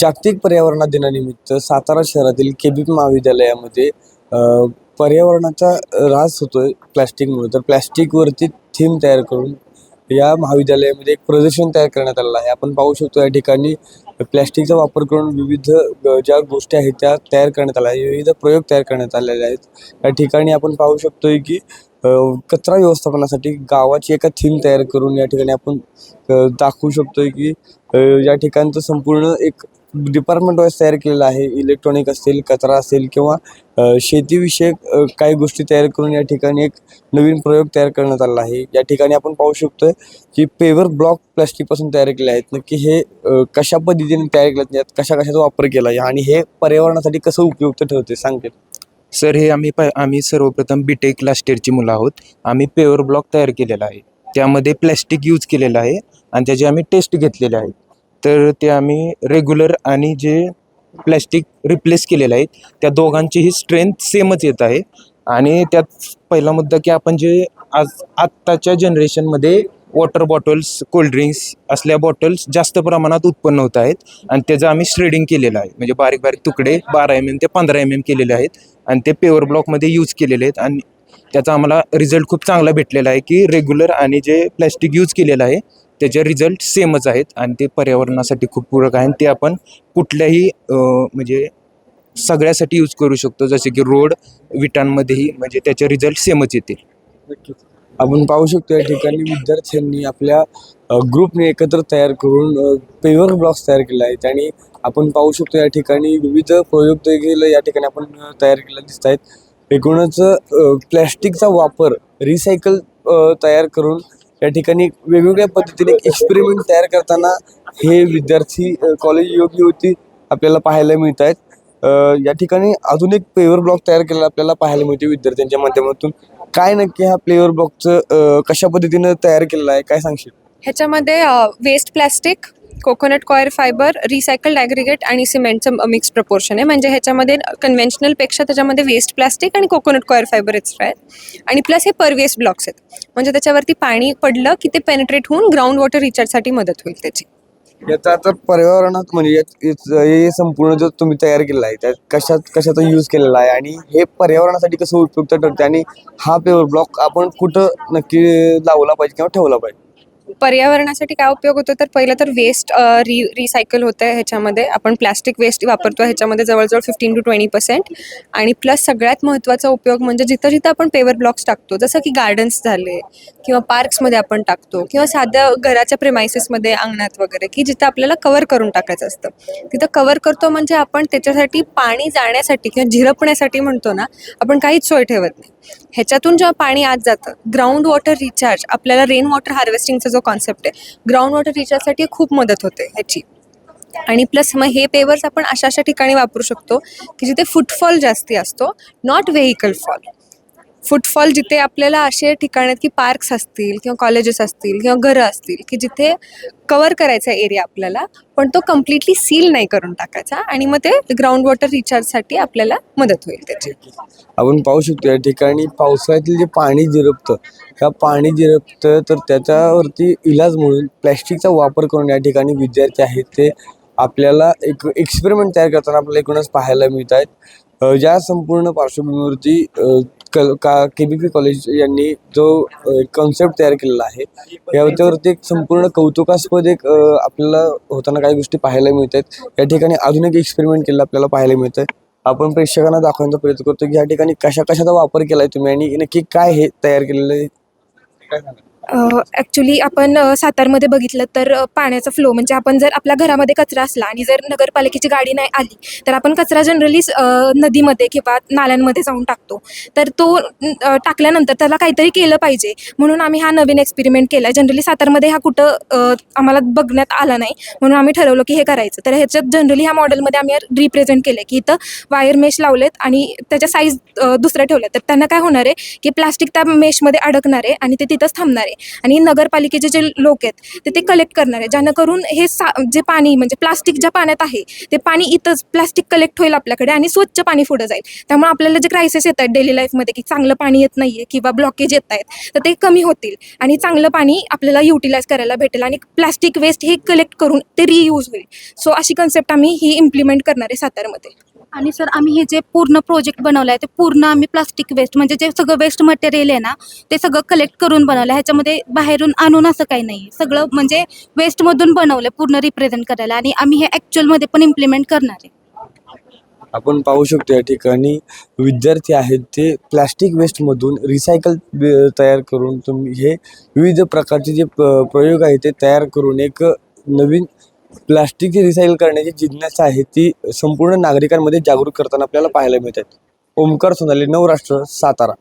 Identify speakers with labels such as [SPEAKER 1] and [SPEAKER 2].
[SPEAKER 1] जागतिक पर्यावरण दिनानिमित्त सातारा शहरातील केबीपी महाविद्यालयामध्ये पर्यावरणाचा ऱ्हास होतोय प्लॅस्टिकमुळे. तर प्लॅस्टिकवरती थीम तयार करून या महाविद्यालयामध्ये एक प्रदर्शन तयार करण्यात आलेलं आहे. आपण पाहू शकतो या ठिकाणी प्लॅस्टिकचा वापर करून विविध ज्या गोष्टी आहेत त्या तयार करण्यात आल्या आहेत, विविध प्रयोग तयार करण्यात आलेले आहेत. या ठिकाणी आपण पाहू शकतोय की कचरा व्यवस्थापनासाठी गावाची एका थीम तयार करून या ठिकाणी आपण दाखवू शकतोय की या ठिकाणचं संपूर्ण एक डिपार्टमेंट वाईज तयार केलेलं आहे. इलेक्ट्रॉनिक असेल, कचरा असेल किंवा शेतीविषयक काही गोष्टी तयार करून या ठिकाणी एक नवीन प्रयोग तयार करण्यात आलेला आहे. या ठिकाणी आपण पाहू शकतोय की पेवर ब्लॉक प्लास्टिकपासून तयार केले आहेत. नक्की हे कशा पद्धतीने तयार केले आहेत, कशा कशाचा वापर केला आहे आणि हे पर्यावरणासाठी कसं उपयुक्त ठरते सांगते?
[SPEAKER 2] सर, हे आम्ही सर्वप्रथम बीटेक लास्ट इयरची मुलं आहोत. आम्ही पेवर ब्लॉक तयार केलेला आहे. त्यामध्ये प्लॅस्टिक यूज केलेलं आहे आणि त्याची आम्ही टेस्ट घेतलेले आहे. तर ते आम्ही रेग्युलर आणि जे प्लॅस्टिक रिप्लेस केलेलं आहे त्या दोघांचीही स्ट्रेंथ सेमच येत आहे. आणि त्यात पहिला मुद्दा की आपण जे आत्ताच्या जनरेशनमध्ये वॉटर बॉटल्स, कोल्ड्रिंक्स असल्या बॉटल्स जास्त प्रमाणात उत्पन्न होत आहेत आणि त्याचं आम्ही श्रेडिंग केलेलं आहे. म्हणजे बारीक बारीक तुकडे 12 mm ते 15 mm केलेले आहेत आणि ते पेवर ब्लॉकमध्ये यूज केलेले आहेत. आणि त्याचा आम्हाला रिझल्ट खूप चांगला भेटलेला आहे की रेग्युलर आणि जे प्लॅस्टिक यूज केलेलं आहे त्याचे रिझल्ट सेमच आहेत आणि ते पर्यावरणासाठी खूप पूरक आहे. आणि ते आपण कुठल्याही म्हणजे सगळ्यासाठी यूज करू शकतो, जसे की रोड, विटांमध्येही म्हणजे त्याचे रिझल्ट सेमच येतील.
[SPEAKER 1] नक्कीच आपण पाहू शकतो या ठिकाणी विद्यार्थ्यांनी आपल्या ग्रुपने एकत्र तयार करून पेवर ब्लॉक्स तयार केले आहेत. आणि आपण पाहू शकतो या ठिकाणी विविध प्रयोग देखील या ठिकाणी आपण तयार केलेले दिसत आहेत. एकूणच प्लॅस्टिकचा वापर रिसायकल तयार करून या ठिकाणी वेगवेगळ्या पद्धतीने एक्सपेरिमेंट तयार करताना हे विद्यार्थी कॉलेज युवती आपल्याला पाहायला मिळत आहेत. या ठिकाणी अजून एक पेवर ब्लॉक तयार केलेला आपल्याला पाहायला मिळते विद्यार्थ्यांच्या माध्यमातून. काय नक्की हा पेवर ब्लॉकचं कशा पद्धतीनं तयार केलेला आहे, काय सांगशील?
[SPEAKER 3] ह्याच्यामध्ये waste plastic, coconut coir fibre, recycled aggregate आणि सिमेंटचं मिक्स प्रपोर्शन आहे. म्हणजे ह्याच्यामध्ये कन्व्हेन्शनलपेक्षा त्याच्यामध्ये वेस्ट प्लॅस्टिक आणि कोकोनट कॉयर फायबर एक्स्ट्रा आहेत. आणि प्लस हे परवेस्ट ब्लॉक्स आहेत, म्हणजे त्याच्यावरती पाणी पडलं की ते पेनिट्रेट होऊन ग्राउंड वॉटर रिचार्जसाठी मदत होईल त्याची.
[SPEAKER 1] याचा आता पर्यावरणात म्हणजे हे संपूर्ण जो तुम्ही तयार केलेला आहे त्यात कशाचा यूज केलेला आहे आणि हे पर्यावरणासाठी कसं उपयुक्त ठरते आणि हा पेवर ब्लॉक आपण कुठं नक्की लावला पाहिजे किंवा ठेवला पाहिजे?
[SPEAKER 3] पर्यावरणासाठी काय उपयोग होतो तर पहिलं तर वेस्ट रिसायकल होतं आहे. ह्याच्यामध्ये आपण प्लॅस्टिक वेस्ट वापरतो, ह्याच्यामध्ये जवळजवळ 15 to 20%. आणि प्लस सगळ्यात महत्त्वाचा उपयोग म्हणजे जिथं जिथं आपण पेवर ब्लॉक्स टाकतो, जसं की गार्डन्स झाले किंवा पार्क्समध्ये आपण टाकतो किंवा साध्या घराच्या प्रेमायसेसमध्ये अंगणात वगैरे, की जिथं आपल्याला कवर करून टाकायचं असतं, तिथं कवर करतो म्हणजे आपण त्याच्यासाठी पाणी जाण्यासाठी किंवा झिरपण्यासाठी म्हणतो ना, आपण काहीच सोय ठेवत नाही. ह्याच्यातून जेव्हा पाणी आत जातं, ग्राउंड वॉटर रिचार्ज, आपल्याला रेन वॉटर हार्वेस्टिंगचा जो कॉन्सेप्ट आहे, ग्राउंड वॉटर रिचार्जसाठी खूप मदत होते ह्याची. आणि प्लस मग हे पेवर्स आपण अशा ठिकाणी वापरू शकतो की जिथे फुटफॉल जास्ती असतो, नॉट व्हेकल फॉल. फुटफॉल जिथे आपल्याला असे ठिकाण आहेत की पार्क्स असतील किंवा कॉलेजेस असतील किंवा घरं असतील की जिथे कवर करायचा एरिया आपल्याला, पण तो कम्प्लिटली सील नाही करून टाकायचा आणि मग ते ग्राउंड वॉटर रिचार्जसाठी आपल्याला मदत होईल त्याची.
[SPEAKER 1] आपण पाहू शकतो या ठिकाणी पावसाळ्यातील जे पाणी जिरपतं, ह्या पाणी जिरपतं तर त्याच्यावरती इलाज म्हणून प्लॅस्टिकचा वापर करून या ठिकाणी विद्यार्थी आहेत ते आपल्याला एक एक्सपेरिमेंट तयार करताना आपल्याला एकूणच पाहायला मिळत आहेत. ज्या संपूर्ण पार्श्वभूमीवरती केबीपी कॉलेज यांनी जो कॉन्सेप्ट तयार केलेला आहे यावरती एक संपूर्ण कौतुकास्पद एक आपल्याला होताना काही गोष्टी पाहायला मिळत आहेत. या ठिकाणी अजून एक एक्सपेरिमेंट केलं आपल्याला पाहायला मिळत आहे. आपण प्रेक्षकांना दाखवण्याचा प्रयत्न करतो की या ठिकाणी कशाचा वापर केला आहे तुम्ही आणि नक्की काय हे तयार केलेलं आहे, काय सांगा?
[SPEAKER 4] ॲक्च्युली आपण सातारमध्ये बघितलं तर पाण्याचा फ्लो म्हणजे आपण जर आपल्या घरामध्ये कचरा असला आणि जर नगरपालिकेची गाडी नाही आली तर आपण कचरा जनरली नदीमध्ये किंवा नाल्यांमध्ये जाऊन टाकतो. तर तो टाकल्यानंतर त्याला काहीतरी केलं पाहिजे म्हणून आम्ही हा नवीन एक्सपेरिमेंट केला आहे. जनरली सातारमध्ये हा कुठं आम्हाला बघण्यात आला नाही, म्हणून आम्ही ठरवलं की हे करायचं. तर ह्याच्यात जनरली ह्या मॉडेलमध्ये आम्ही रिप्रेझेंट केलं की इथं वायर मेश लावलेत आणि त्याच्या साईज दुसऱ्या ठेवल्या, तर त्यांना काय होणार आहे की प्लास्टिक त्या मेशमध्ये अडकणार आहे आणि ते तिथंच थांबणार आहे. आहे आणि नगरपालिकेचे जे लोक आहेत ते कलेक्ट करणार आहे, ज्यानं करून हे जे पाणी म्हणजे प्लास्टिक ज्या पाण्यात आहे ते पाणी इथंच प्लास्टिक कलेक्ट होईल आपल्याकडे आणि स्वच्छ पाणी पुढं जाईल. त्यामुळे आपल्याला जे क्रायसिस येत आहेत डेली लाईफमध्ये की चांगलं पाणी येत नाही आहे किंवा ब्लॉकेज येत आहेत तर ते कमी होतील आणि चांगलं पाणी आपल्याला युटिलाइज करायला भेटेल आणि प्लास्टिक वेस्ट हे कलेक्ट करून ते रियूज होईल. सो अशी कन्सेप्ट आम्ही ही इम्प्लिमेंट करणार आहे सातारमध्ये.
[SPEAKER 5] आणि सर आम्ही हे जे पूर्ण प्रोजेक्ट बनवलं आहे ते पूर्ण आम्ही प्लास्टिक वेस्ट म्हणजे जे सगळं वेस्ट मटेरियल आहे ना ते सगळं कलेक्ट करून बनवलं आहे. ह्याच्यामध्ये बाहेरून आणून असं काही नाही, सगळं म्हणजे वेस्टमधून बनवलं पूर्ण रिप्रेझेंट करायला आणि आम्ही हे ॲक्च्युअलमध्ये पण इम्प्लिमेंट करणार आहे.
[SPEAKER 1] आपण पाहू शकतो या ठिकाणी विद्यार्थी आहेत ते प्लॅस्टिक वेस्टमधून रिसायकल तयार करून तुम्ही हे विविध प्रकारचे जे प्रयोग आहे ते तयार करून एक नवीन प्लास्टिकचे रिसायकल करण्याची जिज्ञासा आहे ती संपूर्ण नागरिकांमध्ये जागरूक करताना आपल्याला पाहायला मिळतात. ओमकार सोनाली, नवराष्ट्र, सातारा.